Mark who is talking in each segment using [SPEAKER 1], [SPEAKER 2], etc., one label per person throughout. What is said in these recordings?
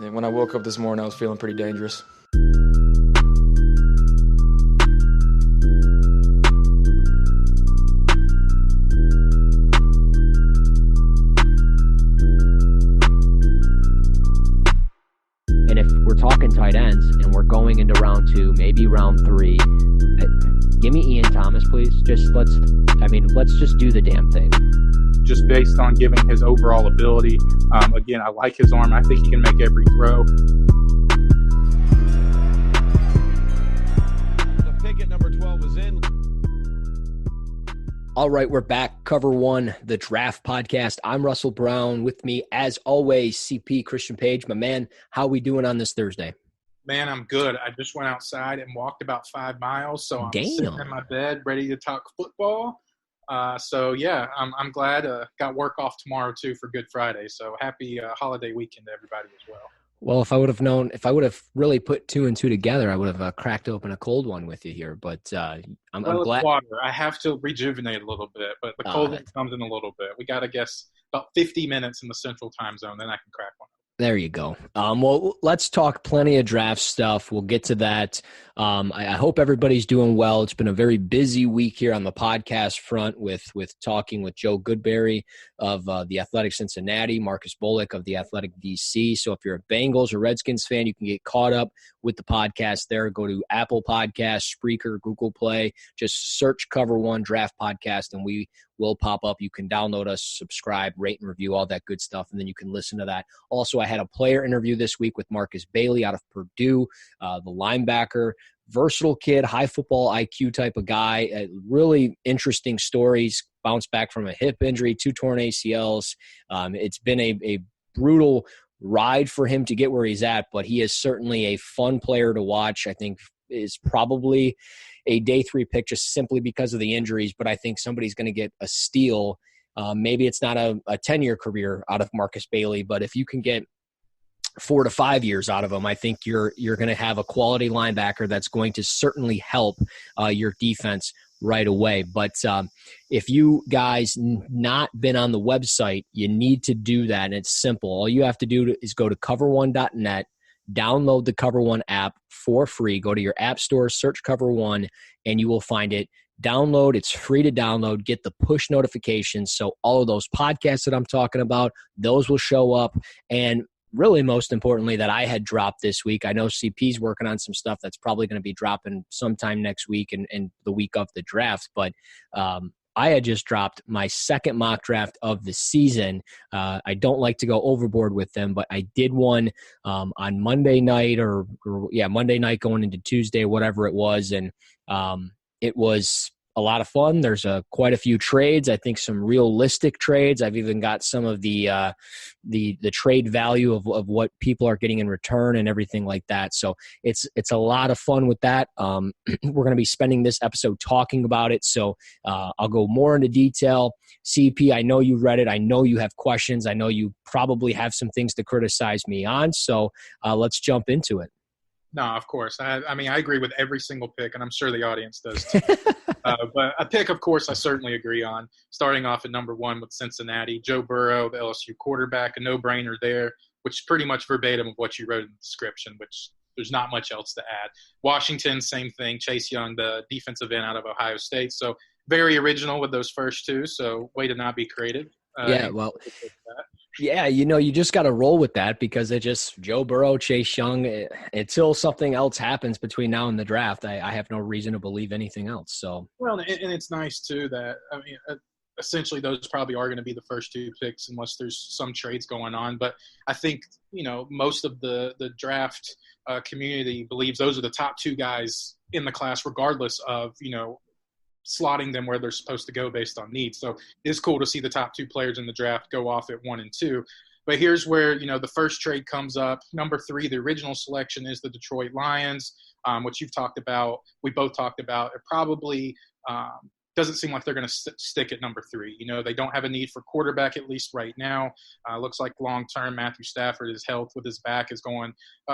[SPEAKER 1] And when I woke up this morning, I was feeling pretty dangerous.
[SPEAKER 2] And if we're talking tight ends and we're going into round 2, maybe round 3, give me Ian Thomas, please. Let's just do the damn thing.
[SPEAKER 3] Just based on giving his overall ability. Again, I like his arm. I think he can make every throw.
[SPEAKER 4] The pick at number 12 is in.
[SPEAKER 2] All right, we're back. Cover 1, the Draft Podcast. I'm Russell Brown. With me, as always, CP Christian Page. My man, how we doing on this Thursday?
[SPEAKER 3] Man, I'm good. I just went outside and walked about 5 miles, so I'm sitting in my bed ready to talk football. I'm glad. Got work off tomorrow, too, for Good Friday. So happy holiday weekend to everybody as well.
[SPEAKER 2] Well, if I would have really put 2 and 2 together, I would have cracked open a cold one with you here. But I'm glad.
[SPEAKER 3] Water. I have to rejuvenate a little bit, but the cold one comes in a little bit. We got to guess about 50 minutes in the Central Time Zone, then I can crack one.
[SPEAKER 2] There you go. Well, let's talk plenty of draft stuff. We'll get to that. I hope everybody's doing well. It's been a very busy week here on the podcast front with talking with Joe Goodberry of the Athletic Cincinnati, Marcus Bullock of the Athletic DC. So if you're a Bengals or Redskins fan, you can get caught up with the podcast there. Go to Apple Podcasts, Spreaker, Google Play. Just search Cover 1 Draft Podcast, and we will pop up. You can download us, subscribe, rate, and review, all that good stuff, and then you can listen to that. Also, I had a player interview this week with Marcus Bailey out of Purdue, the linebacker, versatile kid, high football IQ type of guy, really interesting stories, bounced back from a hip injury, 2 torn ACLs. It's been a brutal ride for him to get where he's at, but he is certainly a fun player to watch. I think is probably a day 3 pick just simply because of the injuries, but I think somebody's going to get a steal. Maybe it's not a 10-year career out of Marcus Bailey, but if you can get 4 to 5 years out of him, I think you're going to have a quality linebacker that's going to certainly help your defense right away. But if you guys not been on the website, you need to do that, and it's simple. All you have to do is go to cover1.net, download the Cover 1 app for free. Go to your app store, search Cover 1, and you will find it. Download. It's free to download. Get the push notifications. So all of those podcasts that I'm talking about, those will show up. And really, most importantly, that I had dropped this week. I know CP's working on some stuff that's probably going to be dropping sometime next week and the week of the draft. But I had just dropped my second mock draft of the season. I don't like to go overboard with them, but I did one on Monday night Monday night going into Tuesday, whatever it was. And it was a lot of fun. There's quite a few trades. I think some realistic trades. I've even got some of the trade value of what people are getting in return and everything like that. So it's a lot of fun with that. We're going to be spending this episode talking about it. So I'll go more into detail. CP, I know you read it. I know you have questions. I know you probably have some things to criticize me on. So let's jump into it.
[SPEAKER 3] No, of course. I agree with every single pick, and I'm sure the audience does too. But a pick, of course, I certainly agree on. Starting off at number 1 with Cincinnati, Joe Burrow, the LSU quarterback, a no-brainer there, which is pretty much verbatim of what you wrote in the description, which there's not much else to add. Washington, same thing. Chase Young, the defensive end out of Ohio State. So very original with those first 2, so way to not be creative.
[SPEAKER 2] Yeah, you just got to roll with that because it just Joe Burrow, Chase Young, until something else happens between now and the draft, I have no reason to believe anything else. So
[SPEAKER 3] well, and it's nice too that essentially those probably are going to be the first 2 picks unless there's some trades going on. But I think most of the draft community believes those are the top 2 guys in the class, regardless of slotting them where they're supposed to go based on need. So it's cool to see the top 2 players in the draft go off at 1 and 2. But here's where, the first trade comes up. Number 3, the original selection is the Detroit Lions, which you've talked about. We both talked about. It probably doesn't seem like they're going to stick at number 3. They don't have a need for quarterback, at least right now. Looks like long-term Matthew Stafford, his health with his back is going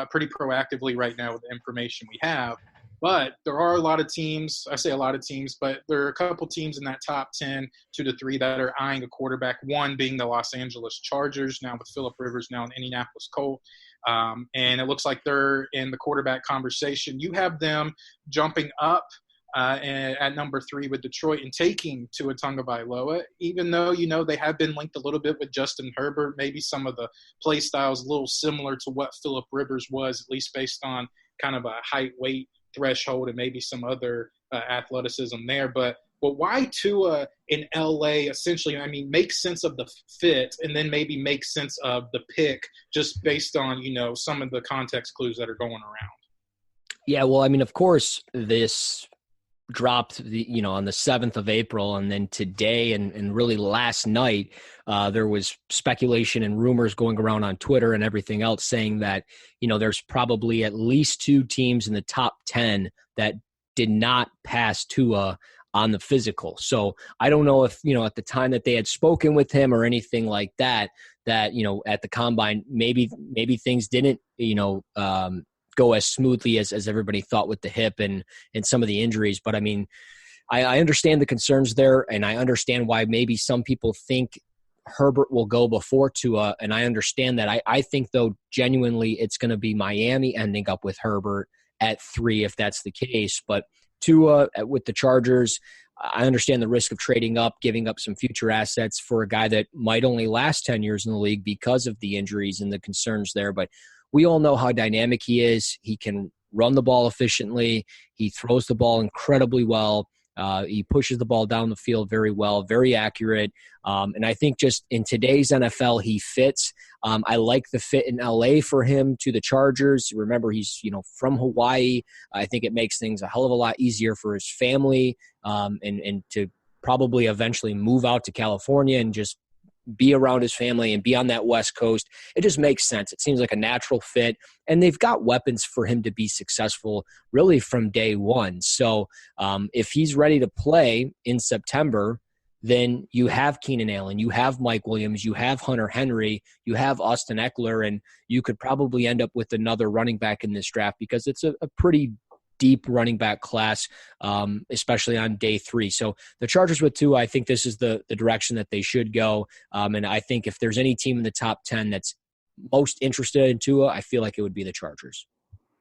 [SPEAKER 3] pretty proactively right now with the information we have. But there are a lot of teams, I say a lot of teams, but there are a couple teams in that top 10, 2 to 3 that are eyeing a quarterback, one being the Los Angeles Chargers, now with Phillip Rivers, now an Indianapolis Colt. And it looks like they're in the quarterback conversation. You have them jumping up at number 3 with Detroit and taking Tua Tagovailoa, even though, they have been linked a little bit with Justin Herbert. Maybe some of the play styles a little similar to what Phillip Rivers was, at least based on kind of a height, weight threshold and maybe some other athleticism there. But why Tua in LA essentially, make sense of the fit and then maybe make sense of the pick just based on, some of the context clues that are going around?
[SPEAKER 2] Yeah, well, of course, this dropped on the 7th of April, and then today and really last night there was speculation and rumors going around on Twitter and everything else saying that there's probably at least 2 teams in the top 10 that did not pass Tua on the physical. So I don't know if at the time that they had spoken with him or anything like that at the combine maybe things didn't go as smoothly as everybody thought with the hip and some of the injuries. But I understand the concerns there, and I understand why maybe some people think Herbert will go before Tua, and I understand that. I think, though, genuinely it's going to be Miami ending up with Herbert at 3 if that's the case. But Tua with the Chargers, I understand the risk of trading up, giving up some future assets for a guy that might only last 10 years in the league because of the injuries and the concerns there. But we all know how dynamic he is. He can run the ball efficiently. He throws the ball incredibly well. He pushes the ball down the field very well, very accurate. And I think just in today's NFL, he fits. I like the fit in LA for him to the Chargers. Remember, he's from Hawaii. I think it makes things a hell of a lot easier for his family and to probably eventually move out to California and just be around his family and be on that West Coast. It just makes sense. It seems like a natural fit, and they've got weapons for him to be successful really from day one. So if he's ready to play in September, then you have Keenan Allen, you have Mike Williams, you have Hunter Henry, you have Austin Eckler, and you could probably end up with another running back in this draft because it's a pretty deep running back class, especially on day 3. So the Chargers with Tua, I think this is the direction that they should go. And I think if there's any team in the top 10 that's most interested in Tua, I feel like it would be the Chargers.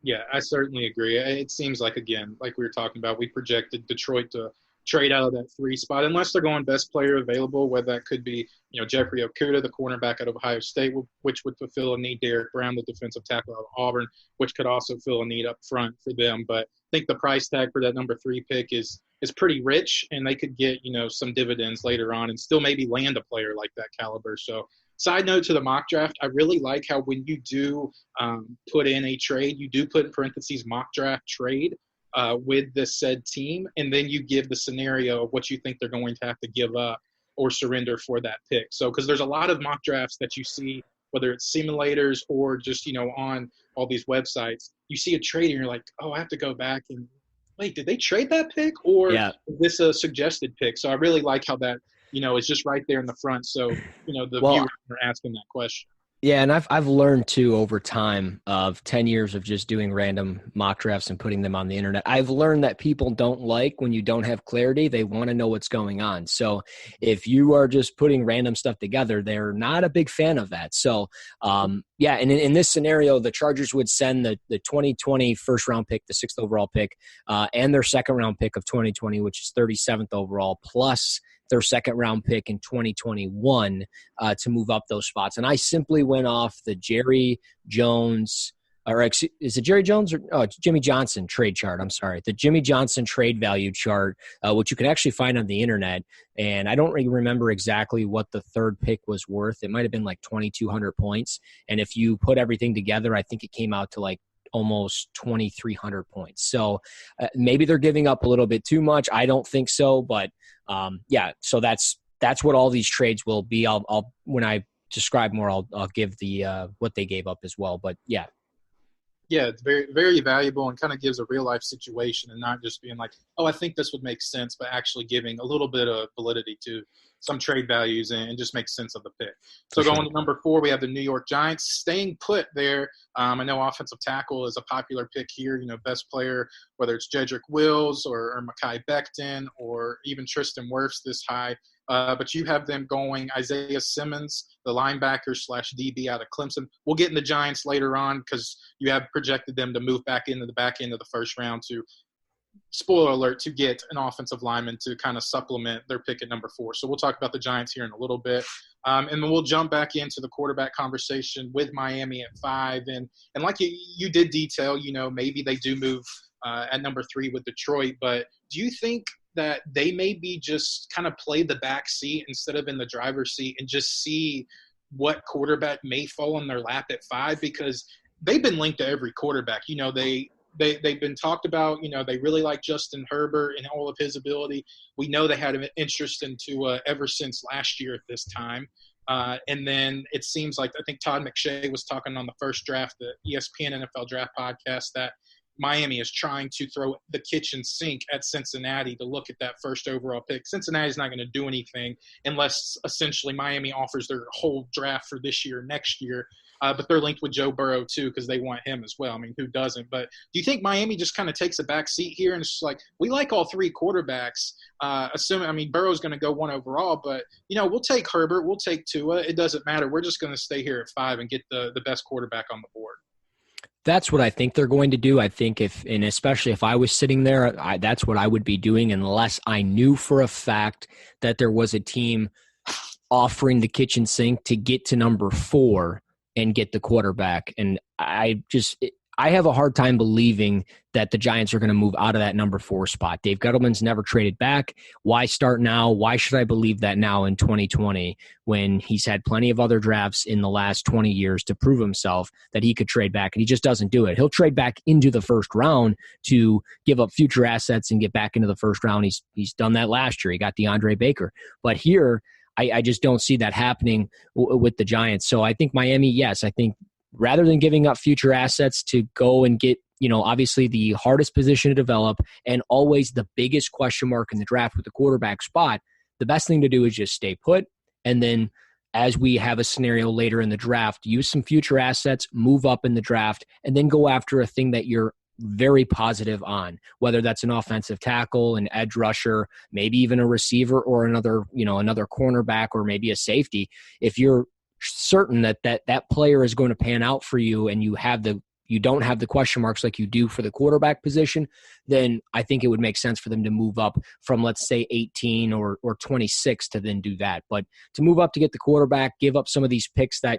[SPEAKER 3] Yeah, I certainly agree. It seems like, again, like we were talking about, we projected Detroit to trade out of that 3 spot, unless they're going best player available, whether that could be, Jeffrey Okudah, the cornerback at Ohio State, which would fulfill a need, Derrick Brown, the defensive tackle out of Auburn, which could also fill a need up front for them. But I think the price tag for that number 3 pick is pretty rich, and they could get, some dividends later on and still maybe land a player like that caliber. So side note to the mock draft, I really like how when you do put in a trade, you do put in parentheses mock draft trade with the said team, and then you give the scenario of what you think they're going to have to give up or surrender for that pick. So because there's a lot of mock drafts that you see, whether it's simulators or just, on all these websites, you see a trade and you're like, oh, I have to go back and wait, did they trade that pick or is this a suggested pick? So I really like how that, is just right there in the front. So, the viewers are asking that question.
[SPEAKER 2] Yeah, and I've learned too over time of 10 years of just doing random mock drafts and putting them on the internet. I've learned that people don't like when you don't have clarity. They want to know what's going on. So if you are just putting random stuff together, they're not a big fan of that. So and in this scenario, the Chargers would send the 2020 first round pick, the 6th overall pick, and their second round pick of 2020, which is 37th overall, plus their second round pick in 2021 to move up those spots. And I simply went off the Jerry Jones, is it Jerry Jones or Jimmy Johnson trade chart? I'm sorry. The Jimmy Johnson trade value chart, which you can actually find on the internet. And I don't really remember exactly what the third pick was worth. It might've been like 2,200 points. And if you put everything together, I think it came out to like almost 2,300 points. So maybe they're giving up a little bit too much. I don't think so, but so that's what all these trades will be. I'll when I describe more, I'll give the what they gave up as well. But yeah,
[SPEAKER 3] it's very, very valuable and kind of gives a real life situation and not just being like, oh, I think this would make sense, but actually giving a little bit of validity to some trade values and just makes sense of the pick. So going to number 4, we have the New York Giants staying put there. I know offensive tackle is a popular pick here, best player, whether it's Jedrick Wills or Mekhi Becton or even Tristan Wirfs this high. But you have them going Isaiah Simmons, the linebacker / DB out of Clemson. We'll get into Giants later on because you have projected them to move back into the back end of the first round to, spoiler alert, to get an offensive lineman to kind of supplement their pick at number 4. So we'll talk about the Giants here in a little bit. And then we'll jump back into the quarterback conversation with Miami at 5. And like you did detail, maybe they do move at number 3 with Detroit. But do you think that they maybe just kind of play the back seat instead of in the driver's seat and just see what quarterback may fall in their lap at 5? Because they've been linked to every quarterback. They've been talked about. They really like Justin Herbert and all of his ability. We know they had an interest in Tua ever since last year at this time. And then it seems like, I think Todd McShay was talking on the first draft, the ESPN NFL Draft podcast, that Miami is trying to throw the kitchen sink at Cincinnati to look at that first overall pick. Cincinnati's not going to do anything unless essentially Miami offers their whole draft for this year, next year. But they're linked with Joe Burrow too because they want him as well. I mean, who doesn't? But do you think Miami just kind of takes a back seat here and it's just like, we like all 3 quarterbacks, Burrow's going to go 1 overall, but, we'll take Herbert, we'll take Tua. It doesn't matter. We're just going to stay here at 5 and get the best quarterback on the board.
[SPEAKER 2] That's what I think they're going to do. I think especially if I was sitting there, that's what I would be doing unless I knew for a fact that there was a team offering the kitchen sink to get to number 4 and get the quarterback. And I have a hard time believing that the Giants are going to move out of that number 4 spot. Dave Gettleman's never traded back. Why start now? Why should I believe that now in 2020 when he's had plenty of other drafts in the last 20 years to prove himself that he could trade back, and he just doesn't do it. He'll trade back into the first round to give up future assets and get back into the first round. He's done that last year. He got DeAndre Baker. But here, I just don't see that happening with the Giants. So I think Miami, yes, I think rather than giving up future assets to go and get, obviously the hardest position to develop and always the biggest question mark in the draft with the quarterback spot, the best thing to do is just stay put. And then as we have a scenario later in the draft, use some future assets, move up in the draft, and then go after a thing that you're very positive on, whether that's an offensive tackle, an edge rusher, maybe even a receiver or another cornerback or maybe a safety. If you're certain that player is going to pan out for you and you don't have the question marks like you do for the quarterback position, then I think it would make sense for them to move up from, let's say, 18 or 26 to then do that. But to move up to get the quarterback, give up some of these picks that,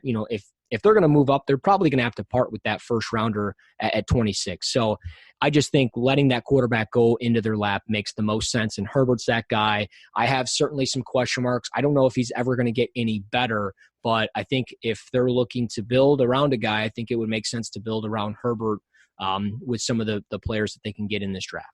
[SPEAKER 2] if they're going to move up, they're probably going to have to part with that first rounder at 26. So I just think letting that quarterback go into their lap makes the most sense. And Herbert's that guy. I have certainly some question marks. I don't know if he's ever going to get any better, but I think if they're looking to build around a guy, I think it would make sense to build around Herbert with some of the players that they can get in this draft.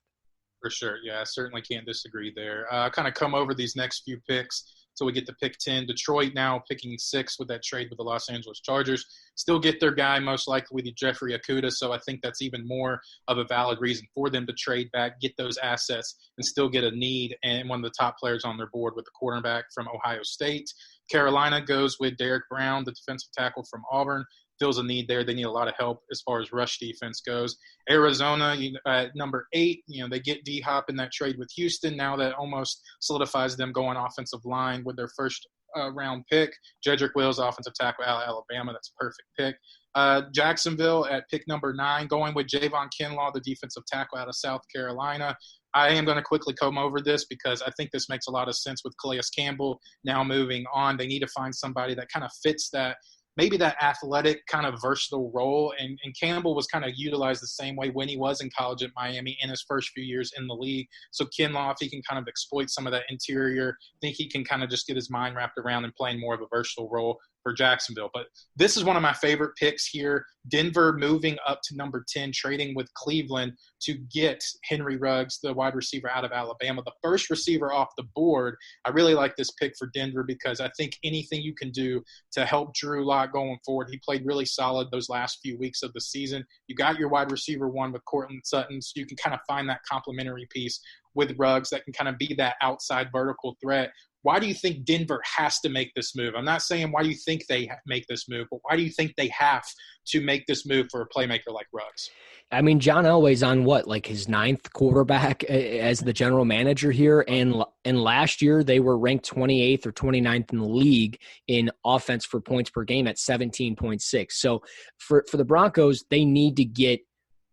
[SPEAKER 3] For sure. Yeah, I certainly can't disagree there. Kind of come over these next few picks. So we get to pick 10. Detroit now picking 6 with that trade with the Los Angeles Chargers. Still get their guy, most likely with Jeffrey Okudah. So I think that's even more of a valid reason for them to trade back, get those assets, and still get a need and one of the top players on their board with the cornerback from Ohio State. Carolina goes with Derrick Brown, the defensive tackle from Auburn. Feels a need there. They need a lot of help as far as rush defense goes. Arizona at number 8, they get D-Hop in that trade with Houston. Now that almost solidifies them going offensive line with their first round pick. Jedrick Wills, offensive tackle out of Alabama. That's a perfect pick. Jacksonville at pick number 9, going with Vaughn Kinlaw, the defensive tackle out of South Carolina. I am going to quickly come over this because I think this makes a lot of sense with Calais Campbell now moving on. They need to find somebody that kind of fits that, maybe that athletic kind of versatile role. And Campbell was kind of utilized the same way when he was in college at Miami in his first few years in the league. So Kinlaw, if he can kind of exploit some of that interior, I think he can kind of just get his mind wrapped around and playing more of a versatile role for Jacksonville. But this is one of my favorite picks here. Denver moving up to number 10, trading with Cleveland to get Henry Ruggs, the wide receiver out of Alabama, the first receiver off the board. I really like this pick for Denver because I think anything you can do to help Drew Lock going forward. He played really solid those last few weeks of the season. You got your wide receiver 1 with Cortland Sutton, so you can kind of find that complementary piece with Ruggs that can kind of be that outside vertical threat why do you think Denver has to make this move? I'm not saying why do you think they make this move, but why do you think they have to make this move for a playmaker like Ruggs?
[SPEAKER 2] I mean, John Elway's on what, like his 9th quarterback as the general manager here. And last year they were ranked 28th or 29th in the league in offense for points per game at 17.6. So for the Broncos, they need to get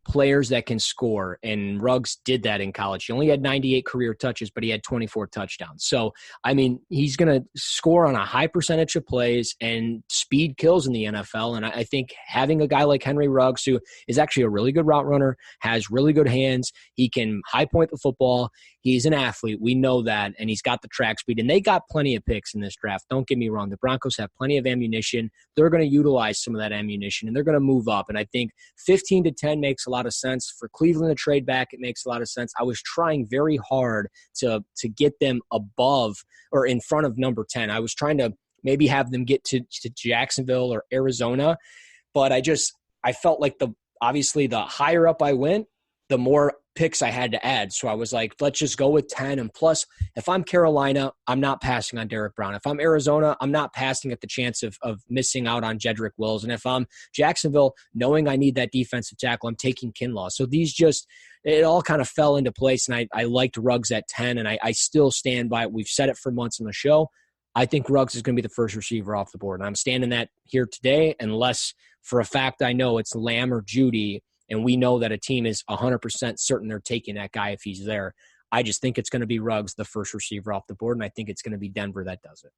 [SPEAKER 2] players that can score, and Ruggs did that in college. He only had 98 career touches, but he had 24 touchdowns. So, I mean, he's going to score on a high percentage of plays, and speed kills in the NFL. And I think having a guy like Henry Ruggs, who is actually a really good route runner, has really good hands, he can high point the football. He's an athlete. We know that, and he's got the track speed. And they got plenty of picks in this draft. Don't get me wrong. The Broncos have plenty of ammunition. They're going to utilize some of that ammunition, and they're going to move up. And I think 15 to 10 makes a lot of sense. For Cleveland to trade back, it makes a lot of sense. I was trying very hard to get them above or in front of number 10. I was trying to maybe have them get to Jacksonville or Arizona, but I felt like obviously the higher up I went, the more picks I had to add. So I was like, let's just go with 10. And plus, if I'm Carolina, I'm not passing on Derrick Brown. If I'm Arizona, I'm not passing at the chance of missing out on Jedrick Wills. And if I'm Jacksonville, knowing I need that defensive tackle, I'm taking Kinlaw. So it all kind of fell into place, and I liked Ruggs at 10, and I still stand by it. We've said it for months on the show. I think Ruggs is going to be the first receiver off the board, and I'm standing that here today, unless for a fact I know it's Lamb or Judy, and we know that a team is 100% certain they're taking that guy if he's there. I just think it's going to be Ruggs, the first receiver off the board, and I think it's going to be Denver that does it.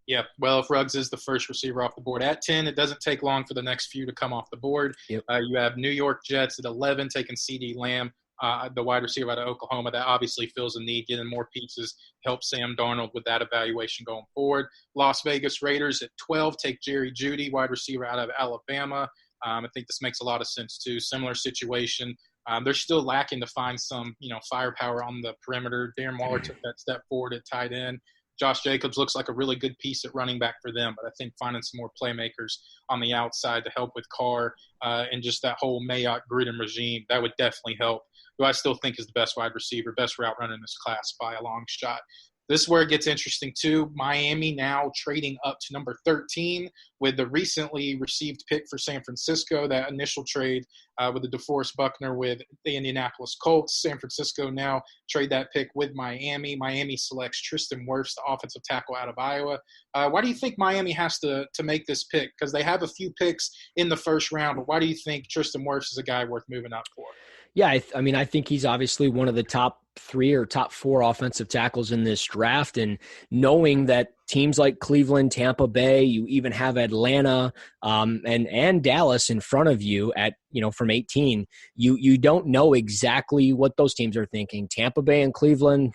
[SPEAKER 3] Yeah, well, if Ruggs is the first receiver off the board at 10, it doesn't take long for the next few to come off the board.
[SPEAKER 2] Yep.
[SPEAKER 3] You have New York Jets at 11 taking CeeDee Lamb, the wide receiver out of Oklahoma. That obviously fills a need. Getting more pieces helps Sam Darnold with that evaluation going forward. Las Vegas Raiders at 12 take Jerry Jeudy, wide receiver out of Alabama. I think this makes a lot of sense too. Similar situation. They're still lacking to find some, firepower on the perimeter. Darren Waller took that step forward at tight end. Josh Jacobs looks like a really good piece at running back for them, but I think finding some more playmakers on the outside to help with Kaiir and just that whole Mayock Gruden regime, that would definitely help. Who I still think is the best wide receiver, best route runner in this class by a long shot. This is where it gets interesting, too. Miami now trading up to number 13 with the recently received pick for San Francisco, that initial trade with the DeForest Buckner with the Indianapolis Colts. San Francisco now trade that pick with Miami. Miami selects Tristan Wirfs, the offensive tackle out of Iowa. Why do you think Miami has to make this pick? Because they have a few picks in the first round, but why do you think Tristan Wirfs is a guy worth moving up for?
[SPEAKER 2] Yeah, I think he's obviously one of the top 3 or top 4 offensive tackles in this draft. And knowing that teams like Cleveland, Tampa Bay, you even have Atlanta and Dallas in front of you at, from 18, you don't know exactly what those teams are thinking. Tampa Bay and Cleveland,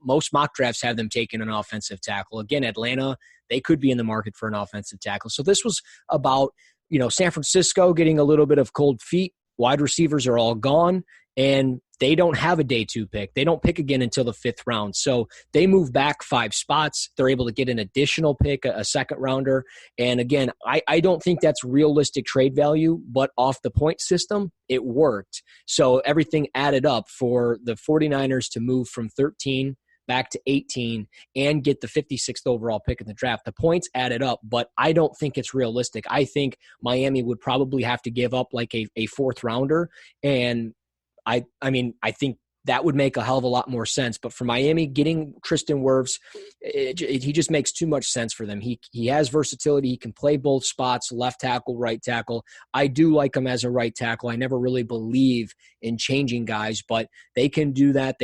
[SPEAKER 2] most mock drafts have them taking an offensive tackle. Again, Atlanta, they could be in the market for an offensive tackle. So this was about, San Francisco getting a little bit of cold feet. Wide receivers are all gone, and they don't have a day 2 pick. They don't pick again until the 5th round. So they move back 5 spots. They're able to get an additional pick, a second rounder. And again, I don't think that's realistic trade value, but off the point system, it worked. So everything added up for the 49ers to move from 13 back to 18 and get the 56th overall pick in the draft. The points added up, but I don't think it's realistic. I think Miami would probably have to give up like a 4th rounder. And I think that would make a hell of a lot more sense. But for Miami, getting Tristan Wirfs, he just makes too much sense for them. He has versatility. He can play both spots, left tackle, right tackle. I do like him as a right tackle. I never really believe in changing guys, but they can do that.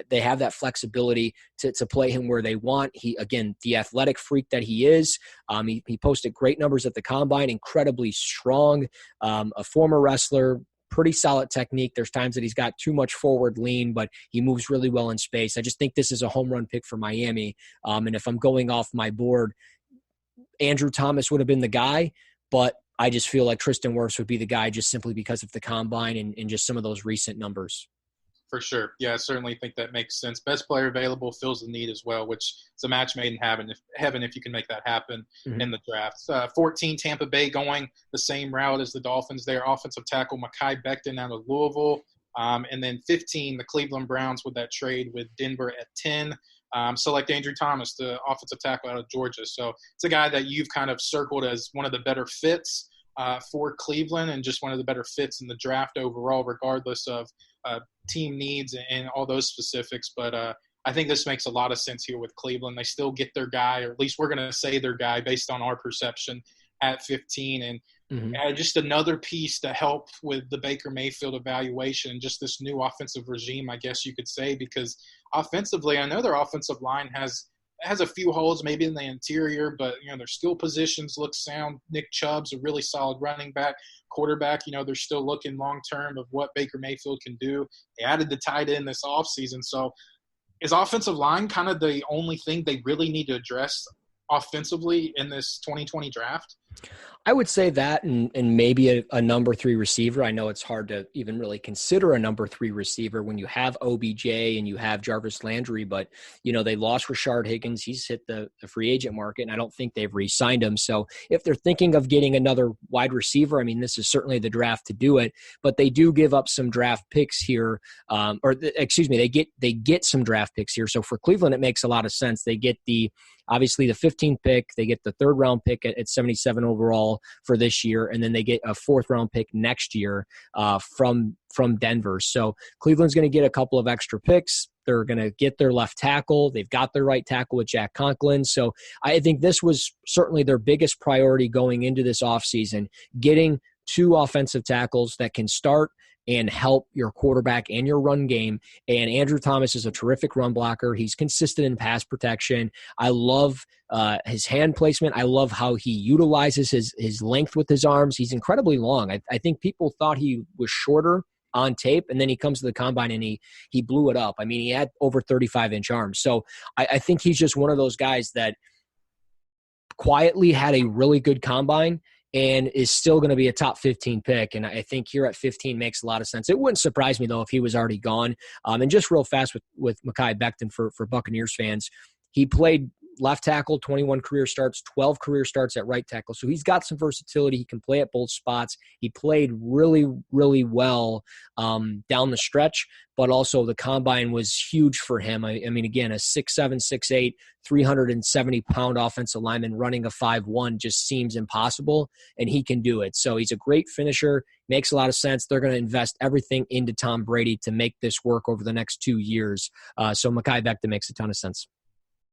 [SPEAKER 2] They have that flexibility to play him where they want. He, again, the athletic freak that he is, he posted great numbers at the combine, incredibly strong, a former wrestler, pretty solid technique. There's times that he's got too much forward lean, but he moves really well in space. I just think this is a home run pick for Miami. And if I'm going off my board, Andrew Thomas would have been the guy, but I just feel like Tristan Wirfs would be the guy just simply because of the combine and just some of those recent numbers.
[SPEAKER 3] For sure. Yeah, I certainly think that makes sense. Best player available fills the need as well, which is a match made in heaven if you can make that happen in the draft. 14, Tampa Bay going the same route as the Dolphins. Their offensive tackle, Mekhi Becton out of Louisville. And then 15, the Cleveland Browns with that trade with Denver at 10. select Andrew Thomas, the offensive tackle out of Georgia. So it's a guy that you've kind of circled as one of the better fits for Cleveland and just one of the better fits in the draft overall, regardless of team needs and all those specifics. But I think this makes a lot of sense here with Cleveland. They still get their guy, or at least we're going to say their guy based on our perception at 15. And just another piece to help with the Baker Mayfield evaluation and just this new offensive regime, I guess you could say, because offensively, I know their offensive line has a few holes maybe in the interior, but, their skill positions look sound. Nick Chubb's a really solid running back. Quarterback, they're still looking long-term of what Baker Mayfield can do. They added the tight end this offseason. So is offensive line kind of the only thing they really need to address offensively in this 2020 draft?
[SPEAKER 2] I would say that and maybe a number 3 receiver. I know it's hard to even really consider a number 3 receiver when you have OBJ and you have Jarvis Landry, but, they lost Rashard Higgins. He's hit the free agent market, and I don't think they've re-signed him. So if they're thinking of getting another wide receiver, I mean, this is certainly the draft to do it, but they do give up some draft picks here. They get some draft picks here. So for Cleveland, it makes a lot of sense. They get obviously the 15th pick, they get the 3rd round pick at 77 overall for this year, and then they get a 4th round pick next year from Denver. So Cleveland's going to get a couple of extra picks. They're going to get their left tackle. They've got their right tackle with Jack Conklin. So I think this was certainly their biggest priority going into this offseason, getting 2 offensive tackles that can start and help your quarterback and your run game. And Andrew Thomas is a terrific run blocker. He's consistent in pass protection. I love his hand placement. I love how he utilizes his length with his arms. He's incredibly long. I think people thought he was shorter on tape, and then he comes to the combine and he blew it up. I mean, he had over 35-inch arms. So I think he's just one of those guys that quietly had a really good combine and is still going to be a top 15 pick. And I think here at 15 makes a lot of sense. It wouldn't surprise me, though, if he was already gone. And just real fast with Mekhi Becton for Buccaneers fans, he played left tackle, 21 career starts, 12 career starts at right tackle. So he's got some versatility. He can play at both spots. He played really, really well down the stretch, but also the combine was huge for him. I mean, again, a 6'7", 6'8", 370-pound offensive lineman running a 5'1" just seems impossible, and he can do it. So he's a great finisher. Makes a lot of sense. They're going to invest everything into Tom Brady to make this work over the next 2 years. So Mekhi Becton makes a ton of sense.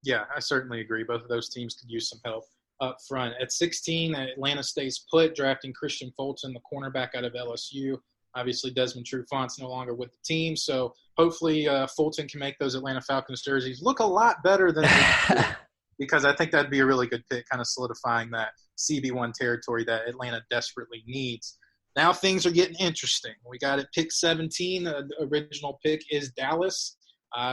[SPEAKER 3] Yeah, I certainly agree. Both of those teams could use some help up front. At 16, Atlanta stays put, drafting Christian Fulton, the cornerback out of LSU. Obviously, Desmond Trufant's no longer with the team, so hopefully Fulton can make those Atlanta Falcons jerseys look a lot better than they do, because I think that'd be a really good pick, kind of solidifying that CB1 territory that Atlanta desperately needs. Now things are getting interesting. We got at pick 17. The original pick is Dallas.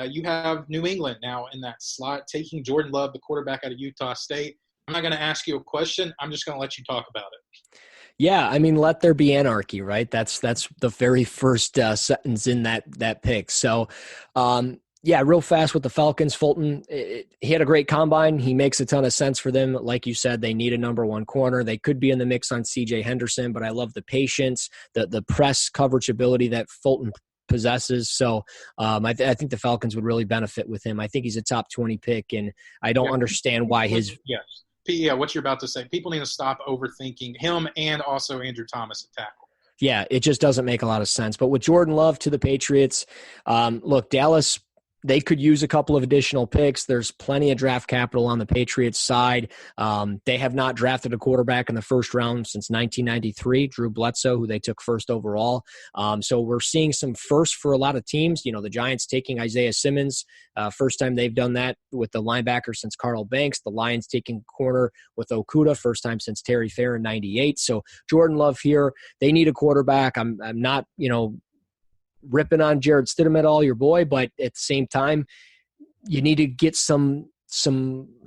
[SPEAKER 3] You have New England now in that slot, taking Jordan Love, the quarterback out of Utah State. I'm not going to ask you a question. I'm just going to let you talk about it.
[SPEAKER 2] Yeah, I mean, let there be anarchy, right? That's the very first sentence in that pick. So, yeah, real fast with the Falcons, Fulton, he had a great combine. He makes a ton of sense for them. Like you said, they need a number 1 corner. They could be in the mix on C.J. Henderson, but I love the patience, the press coverage ability that Fulton possesses. So I think the Falcons would really benefit with him. I think he's a top 20 pick, and I don't understand why his –
[SPEAKER 3] Yes. Yeah, what you're about to say. People need to stop overthinking him and also Andrew Thomas at tackle.
[SPEAKER 2] Yeah, it just doesn't make a lot of sense. But with Jordan Love to the Patriots, look, Dallas – they could use a couple of additional picks. There's plenty of draft capital on the Patriots side. They have not drafted a quarterback in the first round since 1993, Drew Bledsoe, who they took first overall. So we're seeing some firsts for a lot of teams. The Giants taking Isaiah Simmons, first time they've done that with the linebacker since Carl Banks. The Lions taking corner with Okudah, first time since Terry Fair in 98. So Jordan Love here. They need a quarterback. I'm not, ripping on Jared Stidham at all, your boy, but at the same time, you need to get some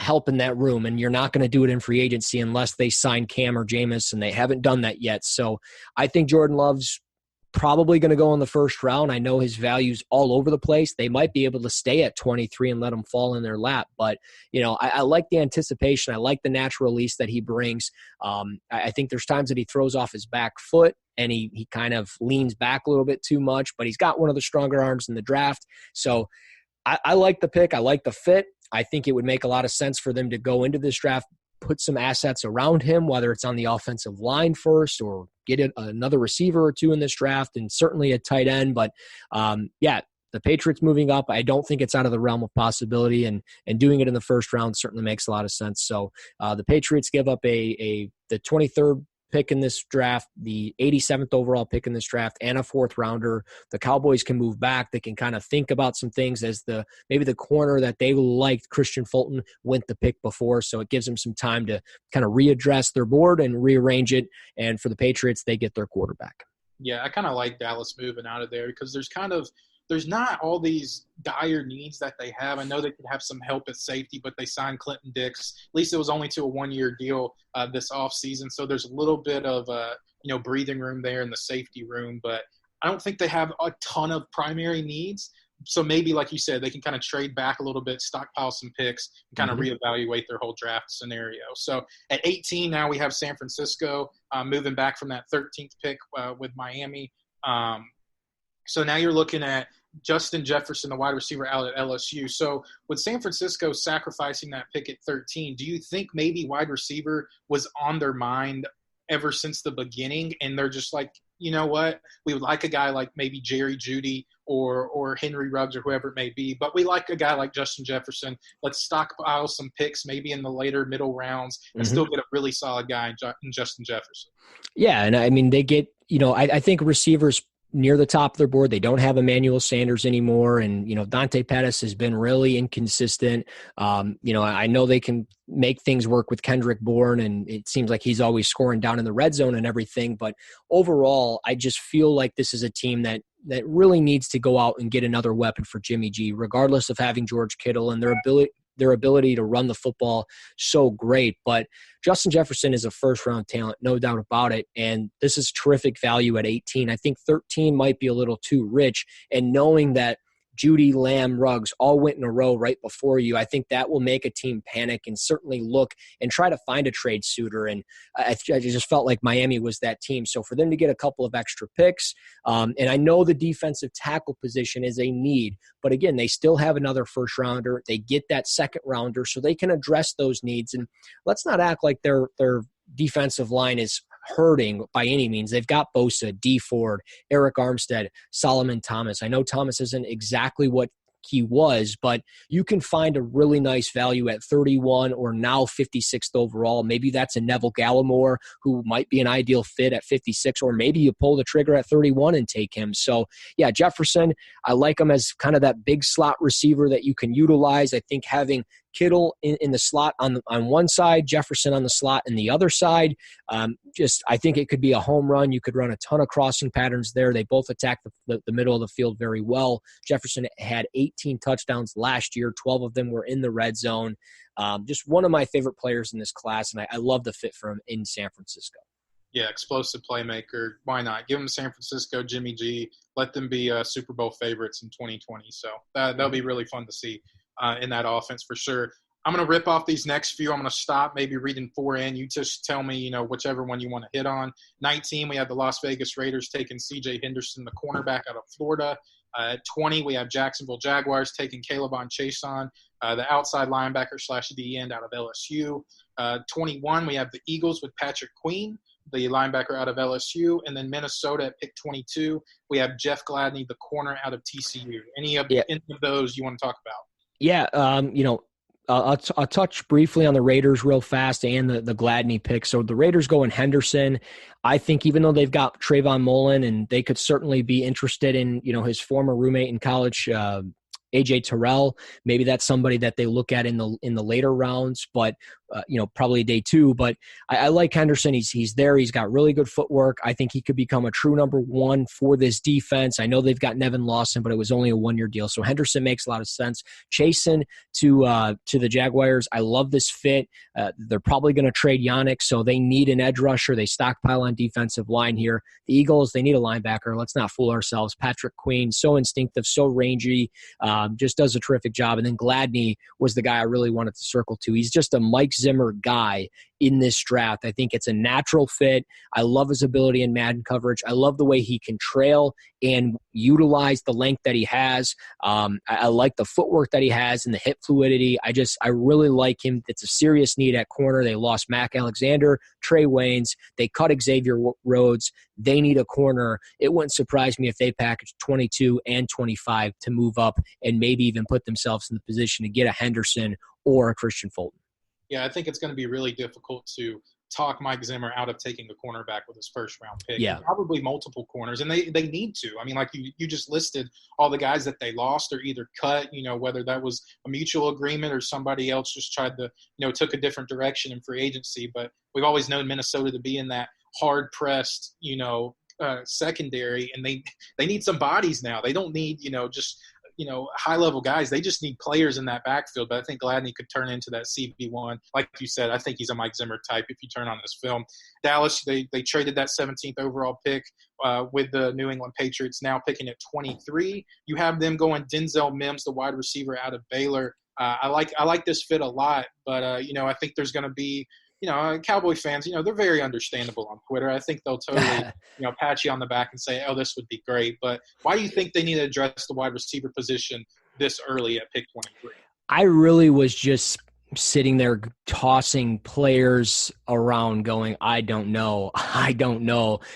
[SPEAKER 2] help in that room, and you're not going to do it in free agency unless they sign Cam or Jameis, and they haven't done that yet. So I think Jordan Love's probably going to go in the first round. I know his value's all over the place. They might be able to stay at 23 and let him fall in their lap. But, I like the anticipation. I like the natural release that he brings. I think there's times that he throws off his back foot and he kind of leans back a little bit too much, but he's got one of the stronger arms in the draft. So I like the pick. I like the fit. I think it would make a lot of sense for them to go into this draft, put some assets around him, whether it's on the offensive line first or get another receiver or two in this draft, and certainly a tight end. But the Patriots moving up, I don't think it's out of the realm of possibility, and doing it in the first round certainly makes a lot of sense. So the Patriots give up the 23rd pick in this draft, the 87th overall pick in this draft, and a 4th rounder. The Cowboys can move back. They can kind of think about some things as maybe the corner that they liked, Christian Fulton, went the pick before. So it gives them some time to kind of readdress their board and rearrange it. And for the Patriots, they get their quarterback.
[SPEAKER 3] Yeah, I kind of like Dallas moving out of there because there's not all these dire needs that they have. I know they could have some help at safety, but they signed Clinton Dix. At least it was only to a 1-year deal this offseason. So there's a little bit of breathing room there in the safety room. But I don't think they have a ton of primary needs. So maybe, like you said, they can kind of trade back a little bit, stockpile some picks, and kind of reevaluate their whole draft scenario. So at 18 now we have San Francisco moving back from that 13th pick with Miami. So now you're looking at Justin Jefferson, the wide receiver out at LSU. So with San Francisco sacrificing that pick at 13, do you think maybe wide receiver was on their mind ever since the beginning, and they're just like, you know what, we would like a guy like maybe Jerry Jeudy or Henry Ruggs or whoever it may be, but we like a guy like Justin Jefferson. Let's stockpile some picks maybe in the later middle rounds and still get a really solid guy in Justin Jefferson. Yeah,
[SPEAKER 2] and I mean, they get, I think receivers – near the top of their board. They don't have Emmanuel Sanders anymore. And, Dante Pettis has been really inconsistent. I know they can make things work with Kendrick Bourne, and it seems like he's always scoring down in the red zone and everything. But overall, I just feel like this is a team that really needs to go out and get another weapon for Jimmy G, regardless of having George Kittle and their ability to run the football so great. But Justin Jefferson is a first-round talent, no doubt about it, and this is terrific value at 18. I think 13 might be a little too rich, and knowing that Jeudy, Lamb, Ruggs all went in a row right before you, I think that will make a team panic and certainly look and try to find a trade suitor. And I just felt like Miami was that team. So for them to get a couple of extra picks, and I know the defensive tackle position is a need, but again, they still have another first rounder. They get that second rounder, so they can address those needs. And let's not act like their defensive line is hurting by any means. They've got Bosa, D Ford, Eric Armstead, Solomon Thomas. I know Thomas isn't exactly what he was, but you can find a really nice value at 31 or now 56th overall. Maybe that's a Neville Gallimore who might be an ideal fit at 56, or maybe you pull the trigger at 31 and take him. So yeah, Jefferson, I like him as kind of that big slot receiver that you can utilize. I think having Kittle in the slot on one side, Jefferson on the slot in the other side. I think it could be a home run. You could run a ton of crossing patterns there. They both attack the middle of the field very well. Jefferson had 18 touchdowns last year. 12 of them were in the red zone. Just one of my favorite players in this class, and I love the fit for him in San Francisco.
[SPEAKER 3] Yeah, explosive playmaker. Why not? Give them San Francisco, Jimmy G. Let them be Super Bowl favorites in 2020. So that'll be really fun to see in that offense for sure. I'm going to rip off these next few. I'm going to stop maybe reading 4 in. You just tell me, whichever one you want to hit on. 19, we have the Las Vegas Raiders taking C.J. Henderson, the cornerback out of Florida. At 20, we have Jacksonville Jaguars taking Calebon Chason, the outside linebacker / D end out of LSU. 21, we have the Eagles with Patrick Queen, the linebacker out of LSU. And then Minnesota at pick 22, we have Jeff Gladney, the corner out of TCU. Any of those you want to talk about?
[SPEAKER 2] Yeah, I'll touch briefly on the Raiders real fast and the Gladney pick. So the Raiders go in Henderson. I think even though they've got Trayvon Mullen and they could certainly be interested in, his former roommate in college, A.J. Terrell, maybe that's somebody that they look at in the later rounds, but probably day 2. But I like Henderson. He's there. He's got really good footwork. I think he could become a true number 1 for this defense. I know they've got Nevin Lawson, but it was only a 1-year deal. So Henderson makes a lot of sense. Chason to the Jaguars. I love this fit. They're probably going to trade Yannick, so they need an edge rusher. They stockpile on defensive line here. The Eagles, they need a linebacker. Let's not fool ourselves. Patrick Queen, so instinctive, so rangy, just does a terrific job. And then Gladney was the guy I really wanted to circle to. He's just a Mike Zimmer guy in this draft. I think it's a natural fit. I love his ability in man coverage. I love the way he can trail and utilize the length that he has. I like the footwork that he has and the hip fluidity. I really like him. It's a serious need at corner. They lost Mac Alexander, Trey Waynes. They cut Xavier Rhodes. They need a corner. It wouldn't surprise me if they package 22 and 25 to move up and maybe even put themselves in the position to get a Henderson or a Christian Fulton.
[SPEAKER 3] Yeah, I think it's going to be really difficult to talk Mike Zimmer out of taking a cornerback with his first-round pick.
[SPEAKER 2] Yeah.
[SPEAKER 3] Probably multiple corners, and they need to. I mean, like you just listed all the guys that they lost or either cut, whether that was a mutual agreement or somebody else just tried to, took a different direction in free agency. But we've always known Minnesota to be in that hard-pressed, secondary, and they need some bodies now. They don't need, just – high-level guys. They just need players in that backfield. But I think Gladney could turn into that CB1. Like you said, I think he's a Mike Zimmer type if you turn on this film. Dallas, they traded that 17th overall pick with the New England Patriots, now picking at 23. You have them going Denzel Mims, the wide receiver out of Baylor. I like this fit a lot, but, I think there's going to be Cowboy fans, they're very understandable on Twitter. I think they'll totally, pat you on the back and say, oh, this would be great. But why do you think they need to address the wide receiver position this early at pick 23?
[SPEAKER 2] I really was just sitting there tossing players around going, I don't know,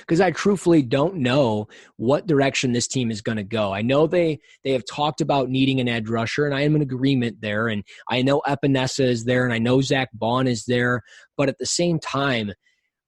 [SPEAKER 2] because I truthfully don't know what direction this team is going to go. I know they have talked about needing an edge rusher, and I am in agreement there, and I know Epinesa is there, and I know Zach Vaughn is there, but at the same time,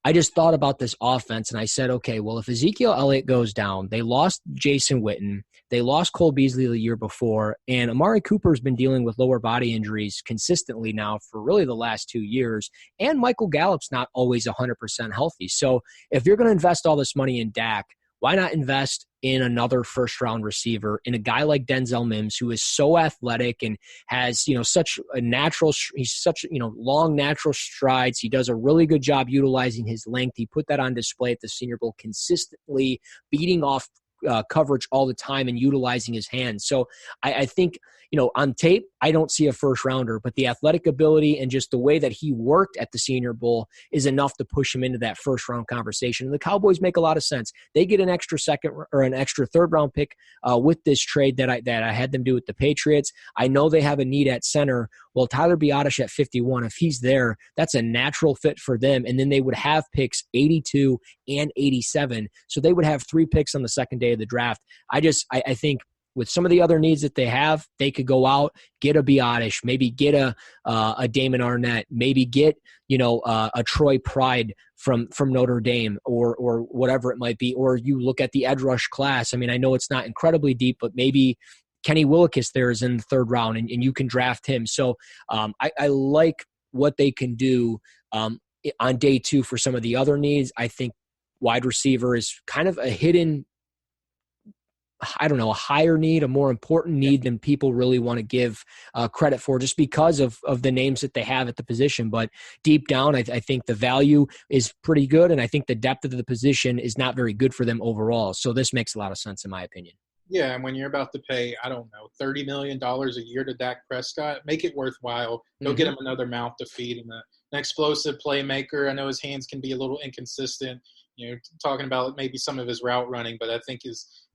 [SPEAKER 2] I just thought about this offense, and I said, okay, well, if Ezekiel Elliott goes down, they lost Jason Witten, they lost Cole Beasley the year before, and Amari Cooper's been dealing with lower body injuries consistently now for really the last 2 years, and Michael Gallup's not always 100% healthy. So if you're going to invest all this money in Dak, why not invest in another first-round receiver, in a guy like Denzel Mims, who is so athletic and has, such a natural, he's such, long natural strides. He does a really good job utilizing his length. He put that on display at the Senior Bowl, consistently beating off coverage all the time and utilizing his hands. So I think, on tape, I don't see a first rounder, but the athletic ability and just the way that he worked at the Senior Bowl is enough to push him into that first round conversation. And the Cowboys make a lot of sense. They get an extra second or an extra third round pick with this trade that I had them do with the Patriots. I know they have a need at center. Well, Tyler Biadasz at 51, if he's there, that's a natural fit for them. And then they would have picks 82 and 87. So they would have 3 picks on the second day of the draft. I think with some of the other needs that they have, they could go out, get a Biadasz, maybe get a Damon Arnett, maybe get, a Troy Pride from Notre Dame or whatever it might be. Or you look at the edge rush class. I mean, I know it's not incredibly deep, but maybe Kenny Willekes there is in the third round and you can draft him. So I like what they can do on day 2 for some of the other needs. I think wide receiver is kind of a hidden, a higher need, a more important need than people really want to give credit for just because of the names that they have at the position. But deep down, I think the value is pretty good, and I think the depth of the position is not very good for them overall. So this makes a lot of sense in my opinion.
[SPEAKER 3] Yeah, and when you're about to pay, $30 million a year to Dak Prescott, make it worthwhile. Go get him another mouth to feed and an explosive playmaker. I know his hands can be a little inconsistent, talking about maybe some of his route running, but I think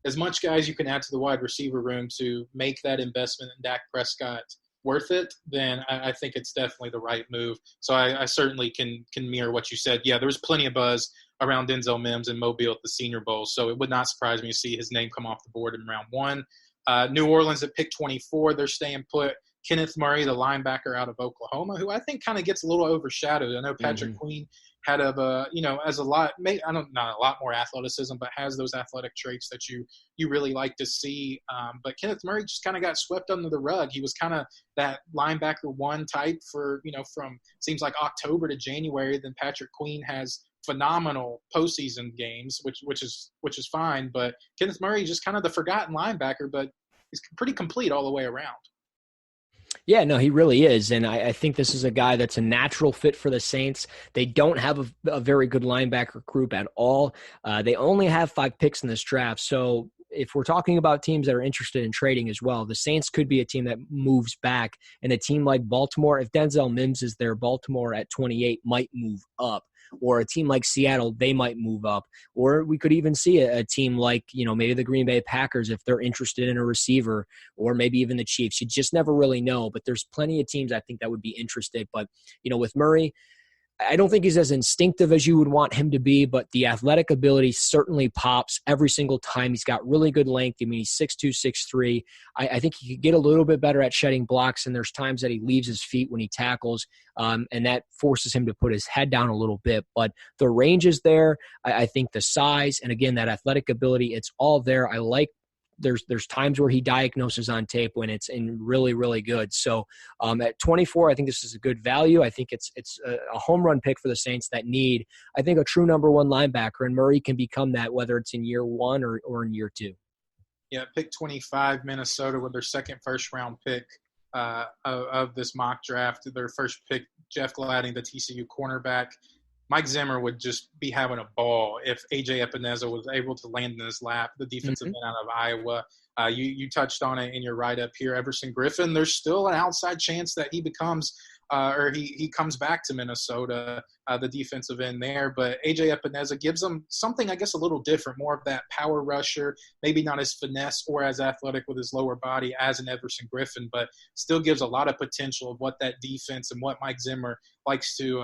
[SPEAKER 3] as much guys you can add to the wide receiver room to make that investment in Dak Prescott worth it, then I think it's definitely the right move. So I certainly can mirror what you said. Yeah, there was plenty of buzz around Denzel Mims and Mobile at the Senior Bowl, so it would not surprise me to see his name come off the board in round 1. New Orleans at pick 24, they're staying put. Kenneth Murray, the linebacker out of Oklahoma, who I think kind of gets a little overshadowed. I know Patrick Queen had not a lot more athleticism, but has those athletic traits that you really like to see. But Kenneth Murray just kind of got swept under the rug. He was kind of that linebacker 1 type for, from seems like October to January. Then Patrick Queen has phenomenal postseason games, which is fine. But Kenneth Murray is just kind of the forgotten linebacker, but he's pretty complete all the way around.
[SPEAKER 2] Yeah, no, he really is. And I think this is a guy that's a natural fit for the Saints. They don't have a very good linebacker group at all. They only have 5 picks in this draft. So if we're talking about teams that are interested in trading as well, the Saints could be a team that moves back, and a team like Baltimore, if Denzel Mims is there, Baltimore at 28 might move up. Or a team like Seattle, they might move up. Or we could even see a team like, maybe the Green Bay Packers if they're interested in a receiver, or maybe even the Chiefs. You just never really know. But there's plenty of teams I think that would be interested. But, with Murray, I don't think he's as instinctive as you would want him to be, but the athletic ability certainly pops every single time. He's got really good length. I mean, he's 6'2", 6'3". I think he could get a little bit better at shedding blocks, and there's times that he leaves his feet when he tackles, and that forces him to put his head down a little bit. But the range is there. I think the size, and again, that athletic ability, it's all there. I like there's times where he diagnoses on tape when it's in really, really good. So at 24, I think this is a good value. I think it's a home run pick for the Saints that need, I think, a true number one linebacker, and Murray can become that, whether it's in year one or in year two.
[SPEAKER 3] Yeah, pick 25, Minnesota, with their second first-round pick of this mock draft. Their first pick, Jeff Gladney, the TCU cornerback. Mike Zimmer would just be having a ball if A.J. Epineza was able to land in his lap, the defensive end out of Iowa. You touched on it in your write-up here. Everson Griffin, there's still an outside chance that he becomes or he comes back to Minnesota, the defensive end there. But A.J. Epineza gives them something, I guess, a little different, more of that power rusher, maybe not as finesse or as athletic with his lower body as an Everson Griffin, but still gives a lot of potential of what that defense and what Mike Zimmer likes to,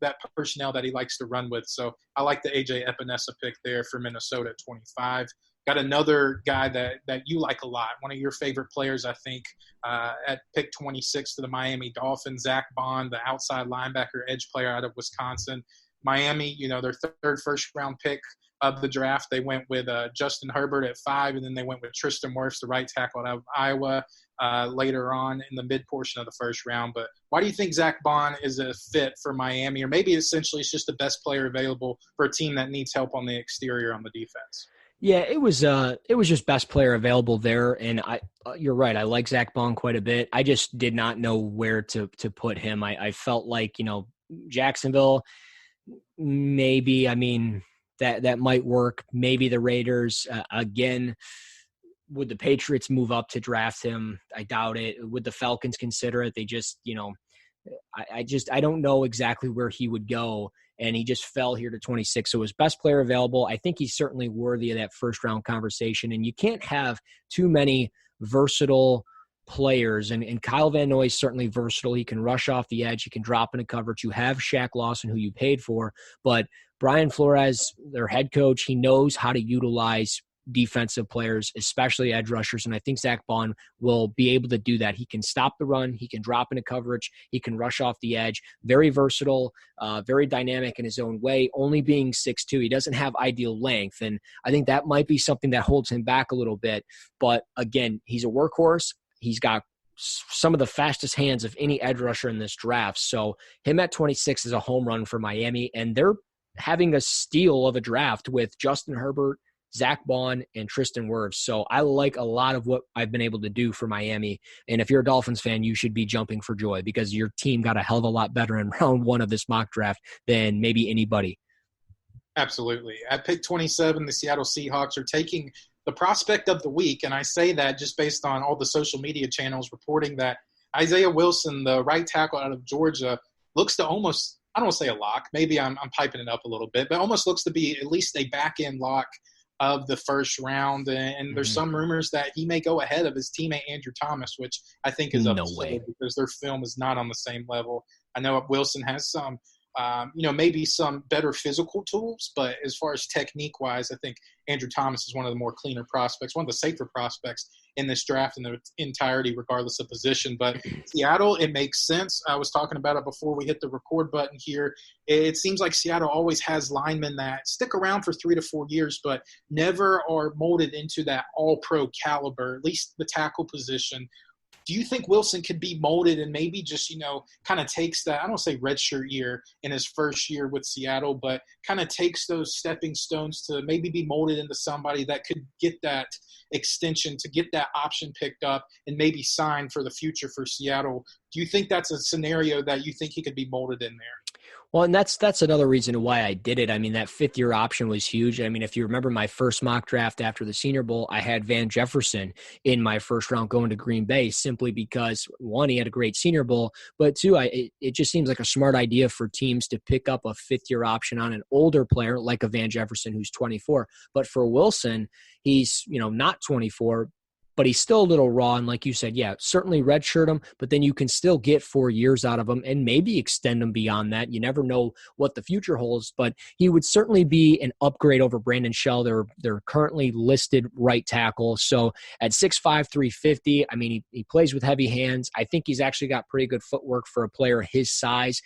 [SPEAKER 3] that personnel that he likes to run with. So I like the A.J. Epineza pick there for Minnesota at 25. Got another guy that you like a lot, one of your favorite players, I think, at pick 26 to the Miami Dolphins, Zach Bond, the outside linebacker edge player out of Wisconsin. Miami, their third first-round pick of the draft, they went with Justin Herbert at 5, and then they went with Tristan Wirfs, the right tackle out of Iowa, later on in the mid-portion of the first round. But why do you think Zach Bond is a fit for Miami? Or maybe essentially it's just the best player available for a team that needs help on the exterior on the defense.
[SPEAKER 2] Yeah, it was just best player available there, and you're right. I like Zach Bond quite a bit. I just did not know where to put him. I felt like Jacksonville, maybe. I mean that might work. Maybe the Raiders again. Would the Patriots move up to draft him? I doubt it. Would the Falcons consider it? They just I don't know exactly where he would go. And he just fell here to 26. So his best player available. I think he's certainly worthy of that first-round conversation. And you can't have too many versatile players. And Kyle Van Noy is certainly versatile. He can rush off the edge. He can drop into coverage. You have Shaq Lawson, who you paid for. But Brian Flores, their head coach, he knows how to utilize defensive players, especially edge rushers, and I think Zach Bond will be able to do that. He can stop the run, he can drop into coverage, he can rush off the edge. Very versatile, very dynamic in his own way, only being 6'2". He doesn't have ideal length, and I think that might be something that holds him back a little bit. But again, he's a workhorse. He's got some of the fastest hands of any edge rusher in this draft. So him at 26 is a home run for Miami, and they're having a steal of a draft with Justin Herbert, Zach Bond, and Tristan Wirfs. So I like a lot of what I've been able to do for Miami. And if you're a Dolphins fan, you should be jumping for joy because your team got a hell of a lot better in round one of this mock draft than maybe anybody.
[SPEAKER 3] Absolutely. At pick 27, the Seattle Seahawks are taking the prospect of the week. And I say that just based on all the social media channels reporting that Isaiah Wilson, the right tackle out of Georgia, looks to almost, I don't want to say a lock. Maybe I'm piping it up a little bit, but almost looks to be at least a back-end lock of the first round, and there's some rumors that he may go ahead of his teammate Andrew Thomas, which I think is absurd because their film is not on the same level. I know Wilson has some, maybe some better physical tools, but as far as technique-wise, I think Andrew Thomas is one of the more cleaner prospects, one of the safer prospects in this draft in the entirety, regardless of position. But Seattle, it makes sense. I was talking about it before we hit the record button here. It seems like Seattle always has linemen that stick around for 3 to 4 years, but never are molded into that all-pro caliber, at least the tackle position. Do you think Wilson could be molded and maybe just, kind of takes that, I don't want to say redshirt year in his first year with Seattle, but kind of takes those stepping stones to maybe be molded into somebody that could get that extension, to get that option picked up and maybe sign for the future for Seattle? Do you think that's a scenario that you think he could be molded in there?
[SPEAKER 2] Well, and that's another reason why I did it. I mean, that fifth-year option was huge. I mean, if you remember my first mock draft after the Senior Bowl, I had Van Jefferson in my first round going to Green Bay simply because, one, he had a great Senior Bowl, but two, it just seems like a smart idea for teams to pick up a fifth-year option on an older player like a Van Jefferson who's 24. But for Wilson, he's not 24, but he's still a little raw. And like you said, yeah, certainly redshirt him, but then you can still get 4 years out of him and maybe extend him beyond that. You never know what the future holds, but he would certainly be an upgrade over Brandon Shell. They're currently listed right tackle. So at 6'5", 350, I mean, he plays with heavy hands. I think he's actually got pretty good footwork for a player his size.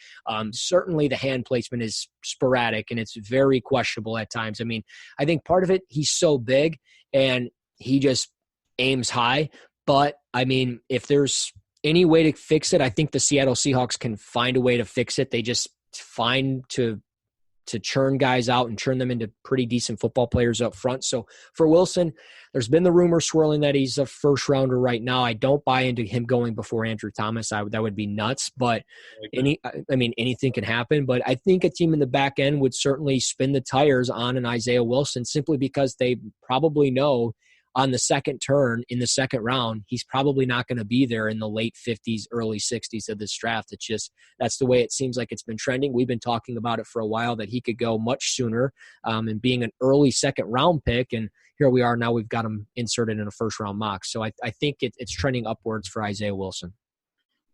[SPEAKER 2] Certainly the hand placement is sporadic and it's very questionable at times. I mean, I think part of it, he's so big and he just aims high, but I mean, if there's any way to fix it, I think the Seattle Seahawks can find a way to fix it. They just find to churn guys out and churn them into pretty decent football players up front. So for Wilson, there's been the rumor swirling that he's a first rounder right now. I don't buy into him going before Andrew Thomas. That would be nuts, but anything can happen. But I think a team in the back end would certainly spin the tires on an Isaiah Wilson simply because they probably know on the second turn in the second round, he's probably not going to be there in the late 50s, early 60s of this draft. It's just, that's the way it seems like it's been trending. We've been talking about it for a while that he could go much sooner and being an early second round pick. And here we are now, we've got him inserted in a first round mock. So I think it's trending upwards for Isaiah Wilson.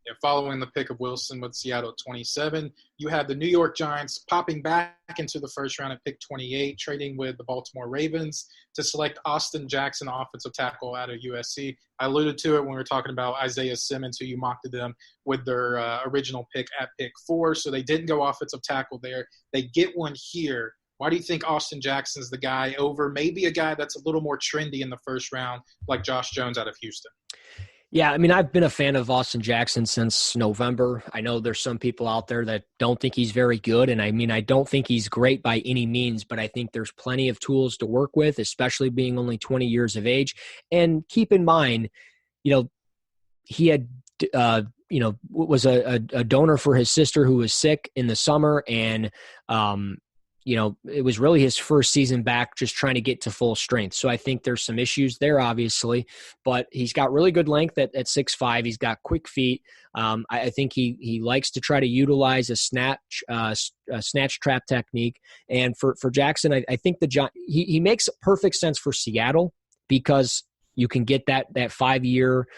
[SPEAKER 3] Yeah, following the pick of Wilson with Seattle at 27, you have the New York Giants popping back into the first round at pick 28, trading with the Baltimore Ravens to select Austin Jackson, offensive tackle out of USC. I alluded to it when we were talking about Isaiah Simmons, who you mocked them with their original pick at pick 4. So they didn't go offensive tackle there. They get one here. Why do you think Austin Jackson's the guy over maybe a guy that's a little more trendy in the first round like Josh Jones out of Houston?
[SPEAKER 2] Yeah, I mean, I've been a fan of Austin Jackson since November. I know there's some people out there that don't think he's very good, and I mean, I don't think he's great by any means, but I think there's plenty of tools to work with, especially being only 20 years of age. And keep in mind, he had, was a donor for his sister who was sick in the summer, and it was really his first season back just trying to get to full strength. So I think there's some issues there, obviously, but he's got really good length at 6'5". He's got quick feet. I think he likes to try to utilize a snatch trap technique. And for Jackson, I think he makes perfect sense for Seattle because you can get that 5-year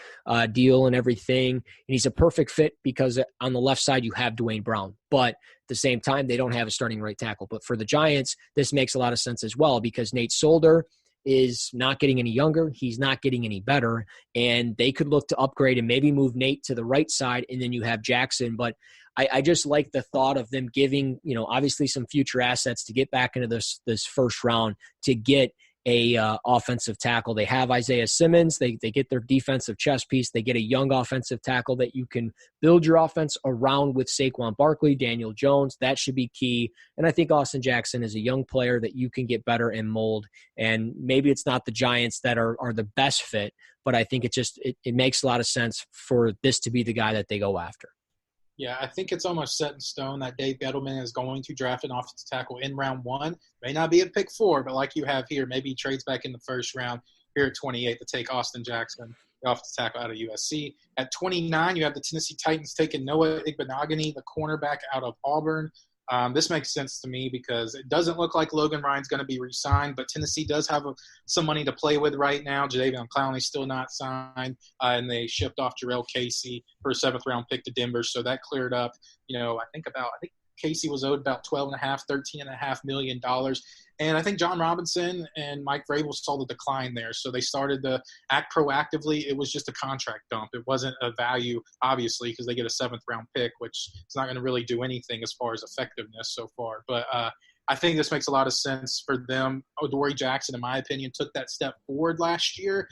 [SPEAKER 2] deal and everything. And he's a perfect fit because on the left side, you have Dwayne Brown. But at the same time, they don't have a starting right tackle. But for the Giants, this makes a lot of sense as well because Nate Solder is not getting any younger. He's not getting any better. And they could look to upgrade and maybe move Nate to the right side, and then you have Jackson. But I just like the thought of them giving, obviously some future assets to get back into this first round to get a offensive tackle. They have Isaiah Simmons. They get their defensive chess piece. They get a young offensive tackle that you can build your offense around with Saquon Barkley, Daniel Jones. That should be key. And I think Austin Jackson is a young player that you can get better and mold. And maybe it's not the Giants that are the best fit, but I think it makes a lot of sense for this to be the guy that they go after.
[SPEAKER 3] Yeah, I think it's almost set in stone that Dave Gettleman is going to draft an offensive tackle in round 1. May not be at pick 4, but like you have here, maybe he trades back in the first round here at 28 to take Austin Jackson, the offensive tackle out of USC. At 29, you have the Tennessee Titans taking Noah Igbenogany, the cornerback out of Auburn. This makes sense to me because it doesn't look like Logan Ryan's going to be re-signed, but Tennessee does have some money to play with right now. Jadeveon Clowney's still not signed, and they shipped off Jarrell Casey for a 7th-round pick to Denver, so that cleared up. I think Casey was owed about $13.5 million. And I think John Robinson and Mike Vrabel saw the decline there. So they started to act proactively. It was just a contract dump. It wasn't a value, obviously, because they get a 7th-round pick, which is not going to really do anything as far as effectiveness so far. But I think this makes a lot of sense for them. Adoree Jackson, in my opinion, took that step forward last year.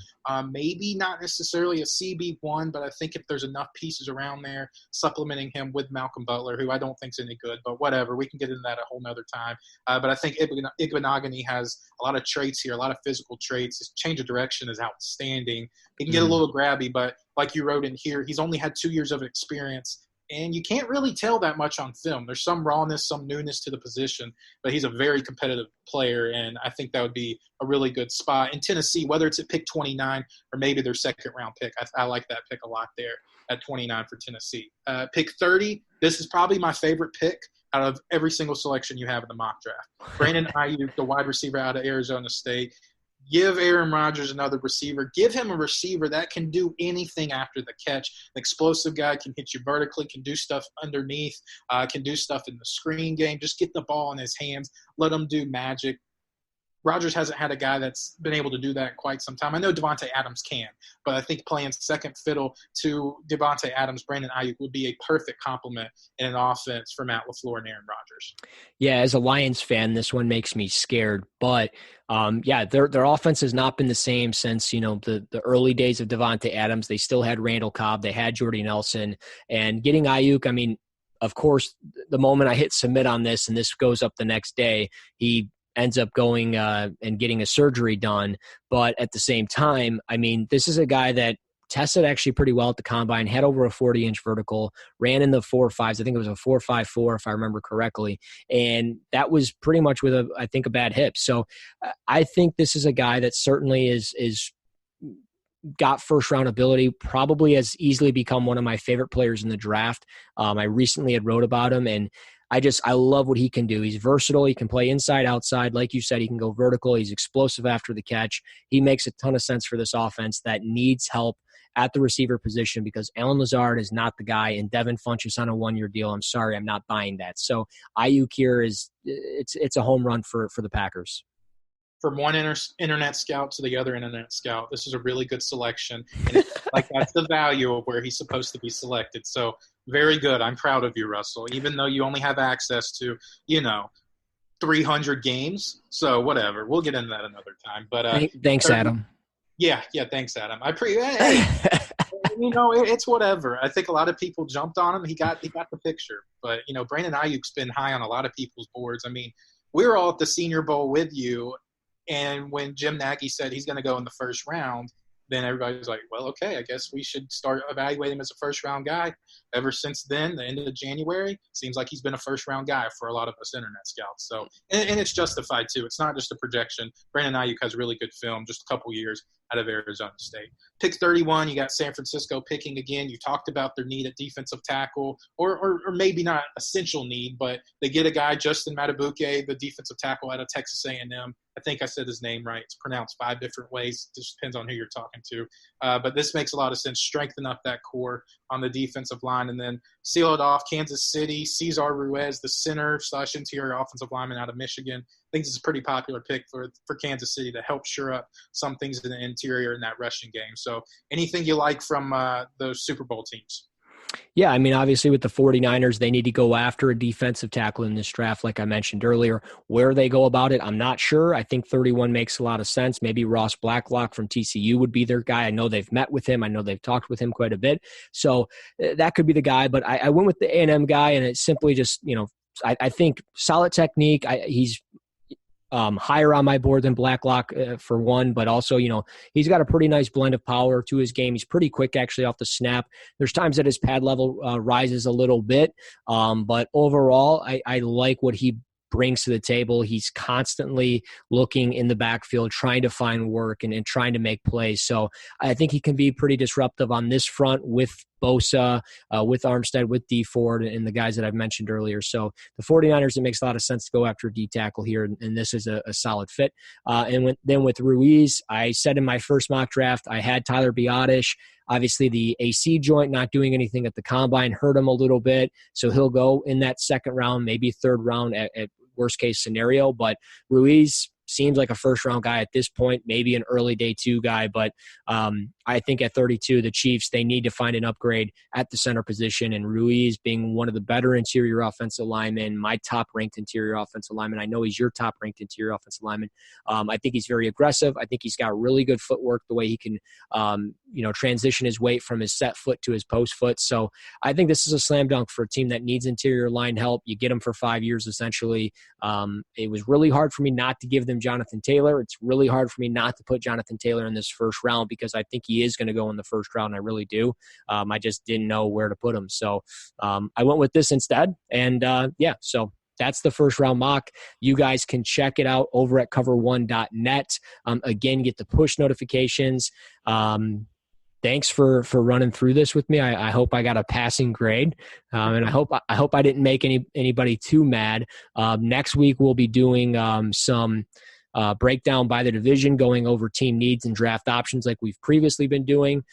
[SPEAKER 3] Maybe not necessarily a CB1, but I think if there's enough pieces around there, supplementing him with Malcolm Butler, who I don't think is any good, but whatever. We can get into that a whole nother time. But I think Igbenogany has a lot of traits here, a lot of physical traits. His change of direction is outstanding. He can get a little grabby, but like you wrote in here, he's only had 2 years of experience and you can't really tell that much on film. There's some rawness, some newness to the position, but he's a very competitive player, and I think that would be a really good spot. In Tennessee, whether it's at pick 29 or maybe their second-round pick, I like that pick a lot there at 29 for Tennessee. Pick 30, this is probably my favorite pick out of every single selection you have in the mock draft. Brandon Ayuk, the wide receiver out of Arizona State. Give Aaron Rodgers another receiver. Give him a receiver that can do anything after the catch. An explosive guy can hit you vertically, can do stuff underneath, can do stuff in the screen game. Just get the ball in his hands. Let him do magic. Rodgers hasn't had a guy that's been able to do that in quite some time. I know Devontae Adams can, but I think playing second fiddle to Devontae Adams, Brandon Ayuk would be a perfect complement in an offense for Matt LaFleur and Aaron Rodgers.
[SPEAKER 2] Yeah, as a Lions fan, this one makes me scared. But, their offense has not been the same since, the early days of Devontae Adams. They still had Randall Cobb. They had Jordy Nelson. And getting Ayuk, of course, the moment I hit submit on this and this goes up the next day, he ends up going and getting a surgery done. But at the same time, this is a guy that tested actually pretty well at the combine, had over a 40-inch vertical, ran in the 4.5s. I think it was a 4.54 if I remember correctly. And that was pretty much with a bad hip. So I think this is a guy that certainly is got first-round ability, probably has easily become one of my favorite players in the draft. I recently had wrote about him, and I love what he can do. He's versatile. He can play inside, outside. Like you said, he can go vertical. He's explosive after the catch. He makes a ton of sense for this offense that needs help at the receiver position because Allen Lazard is not the guy, and Devin Funchess on a one-year deal. I'm sorry, I'm not buying that. So Ayuk here it's a home run for the Packers.
[SPEAKER 3] From one internet scout to the other internet scout, this is a really good selection. And that's the value of where he's supposed to be selected. So very good. I'm proud of you, Russell, even though you only have access to, 300 games. So whatever. We'll get into that another time. But
[SPEAKER 2] thanks, Adam.
[SPEAKER 3] Yeah. Thanks, Adam. It's whatever. I think a lot of people jumped on him. He got the picture. But, Brandon Ayuk's been high on a lot of people's boards. We were all at the Senior Bowl with you. And when Jim Nagy said he's going to go in the first round, then everybody was like, well, okay, I guess we should start evaluating him as a first-round guy. Ever since then, the end of January, seems like he's been a first-round guy for a lot of us internet scouts. So, and it's justified, too. It's not just a projection. Brandon Ayuk has really good film, just a couple years out of Arizona State. Pick 31, you got San Francisco picking again. You talked about their need at defensive tackle, or maybe not essential need, but they get a guy, Justin Matabuke, the defensive tackle out of Texas A&M. I think I said his name right. It's pronounced 5 different ways. It just depends on who you're talking to. But this makes a lot of sense. Strengthen up that core on the defensive line. And then seal it off, Kansas City, Cesar Ruiz, the center/interior offensive lineman out of Michigan. I think this is a pretty popular pick for Kansas City to help shore up some things in the interior in that rushing game. So anything you like from those Super Bowl teams?
[SPEAKER 2] Yeah, obviously with the 49ers, they need to go after a defensive tackle in this draft, like I mentioned earlier. Where they go about it, I'm not sure. I think 31 makes a lot of sense. Maybe Ross Blacklock from TCU would be their guy. I know they've met with him. I know they've talked with him quite a bit. So that could be the guy. But I went with the A&M guy, and it's simply just, I think solid technique. He's higher on my board than Blacklock for one, but also, he's got a pretty nice blend of power to his game. He's pretty quick actually off the snap. There's times that his pad level rises a little bit, but overall, I like what he brings to the table. He's constantly looking in the backfield, trying to find work and trying to make plays. So I think he can be pretty disruptive on this front with Bosa, with Armstead, with D Ford, and the guys that I've mentioned earlier. So the 49ers, it makes a lot of sense to go after a D tackle here, and this is a solid fit. Then with Ruiz, I said in my first mock draft, I had Tyler Biadasz. Obviously, the AC joint not doing anything at the combine hurt him a little bit, so he'll go in that second round, maybe third round at worst case scenario. But Ruiz seems like a first-round guy at this point, maybe an early day 2 guy. But I think at 32, the Chiefs, they need to find an upgrade at the center position. And Ruiz being one of the better interior offensive linemen, my top-ranked interior offensive lineman. I know he's your top-ranked interior offensive lineman. I think he's very aggressive. I think he's got really good footwork, the way he can, transition his weight from his set foot to his post foot. So I think this is a slam dunk for a team that needs interior line help. You get him for 5 years, essentially. It was really hard for me not to give them Jonathan Taylor. It's really hard for me not to put Jonathan Taylor in this first round because I think he is going to go in the first round. I really do. I just didn't know where to put him. So I went with this instead. And so that's the first round mock. You guys can check it out over at cover1.net. Again, get the push notifications. Thanks for running through this with me. I hope I got a passing grade, and I hope I didn't make anybody too mad. Next week we'll be doing some breakdown by the division, going over team needs and draft options like we've previously been doing.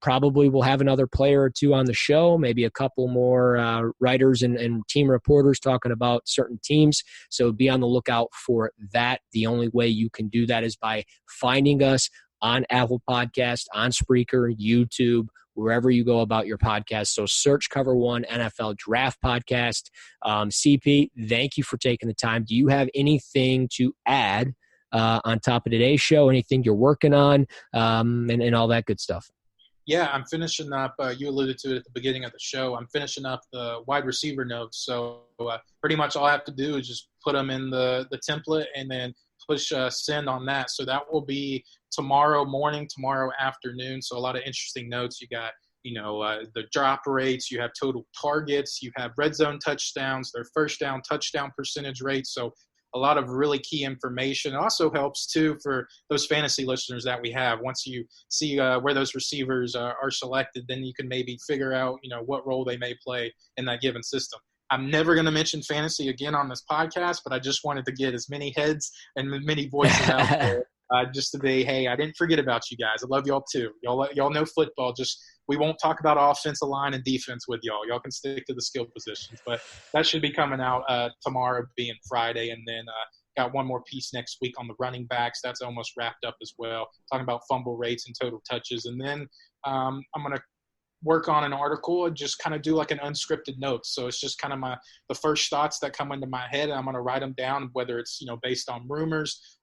[SPEAKER 2] Probably we'll have another player or two on the show, maybe a couple more writers and team reporters talking about certain teams. So be on the lookout for that. The only way you can do that is by finding us on Apple Podcast, on Spreaker, YouTube, wherever you go about your podcast. So search Cover One NFL Draft Podcast. CP, thank you for taking the time. Do you have anything to add on top of today's show? Anything you're working on and all that good stuff?
[SPEAKER 3] Yeah, I'm finishing up. You alluded to it at the beginning of the show. I'm finishing up the wide receiver notes. So pretty much all I have to do is just put them in the template and then push send on that. So that will be tomorrow morning, tomorrow afternoon. So a lot of interesting notes. You got, the drop rates, you have total targets, you have red zone touchdowns, their first down touchdown percentage rates. So a lot of really key information. It also helps too for those fantasy listeners that we have. Once you see where those receivers are selected, then you can maybe figure out, what role they may play in that given system. I'm never going to mention fantasy again on this podcast, but I just wanted to get as many heads and many voices out there just to be, hey, I didn't forget about you guys. I love y'all too. Y'all know football. Just we won't talk about offensive line and defense with y'all. Y'all can stick to the skill positions. But that should be coming out tomorrow, being Friday, and then got one more piece next week on the running backs. That's almost wrapped up as well. Talking about fumble rates and total touches, and then I'm going to work on an article and just kind of do like an unscripted notes. So it's just kind of the first thoughts that come into my head, and I'm going to write them down, whether it's, based on rumors,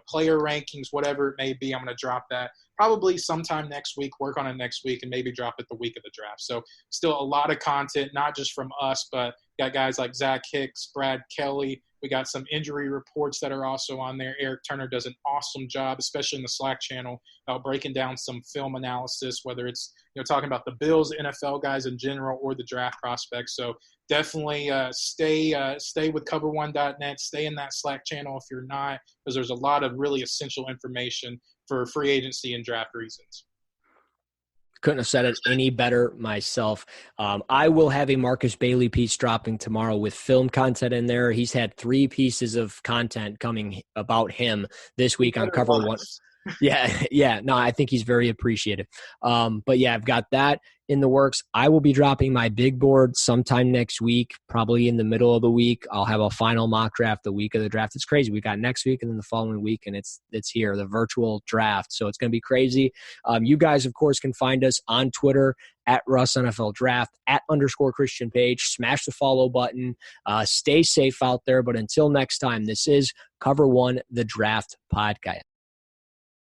[SPEAKER 3] player rankings, whatever it may be. I'm going to drop that probably sometime next week, work on it next week, and maybe drop it the week of the draft. So still a lot of content, not just from us, but got guys like Zach Hicks, Brad Kelly. We got some injury reports that are also on there. Eric Turner does an awesome job, especially in the Slack channel, about breaking down some film analysis, whether it's talking about the Bills, NFL guys in general, or the draft prospects. So definitely stay with cover1.net. Stay in that Slack channel if you're not, because there's a lot of really essential information for free agency and draft reasons.
[SPEAKER 2] Couldn't have said it any better myself. I will have a Marcus Bailey piece dropping tomorrow with film content in there. He's had 3 pieces of content coming about him this week on Cover One. Yeah. No, I think he's very appreciative. But yeah, I've got that in the works. I will be dropping my big board sometime next week, probably in the middle of the week. I'll have a final mock draft the week of the draft. It's crazy. We got next week and then the following week, and it's here, the virtual draft. So it's going to be crazy. You guys, of course, can find us on Twitter at Russ NFL Draft, @_Christian Page. Smash the follow button. Stay safe out there. But until next time, this is Cover One, the Draft Podcast.